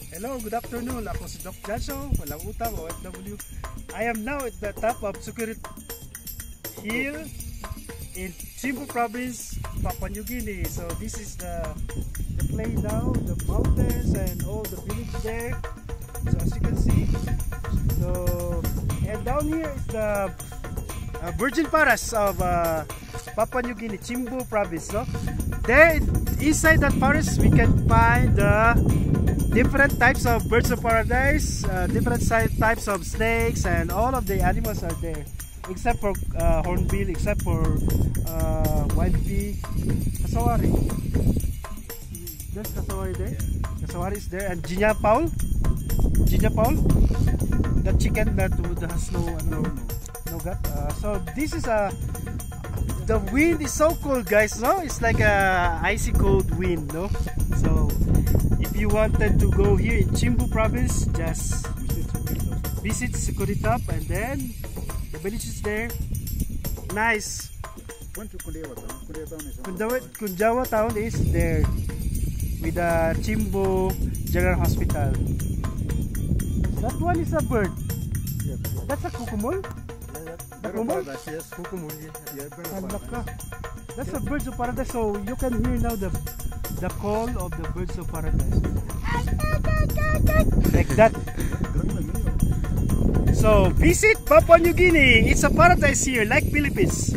Hello, good afternoon. Ako si Doc Janso, walang utang, OFW. I am now at the top of Sukirit Hill in Chimbu Province, Papua New Guinea. So this is the place now, the mountains and all the village there. So as you can see, and down here is the Virgin Forest of Papua New Guinea, Chimbu Province. So there, inside that forest, we can find different types of birds of paradise, different types of snakes, and all of the animals are there, except for hornbill, except for wild pig, kasawari. There's kasawari there. Kasawari is there, and Jinya Paul, the chicken that has no gut. So this is the wind is so cold, guys. No, it's like a icy cold wind. No, so if you wanted to go here in Chimbu Province, just visit Sukuritap, and then the village is there. Nice. Kunjawa town is there with the Chimbu General Hospital. That one is a bird. That's a kukumul. Yes, kukumul. That's a birds of paradise. So you can hear now the call of the birds of paradise, like that. So visit Papua New Guinea. It's a paradise here, like Philippines.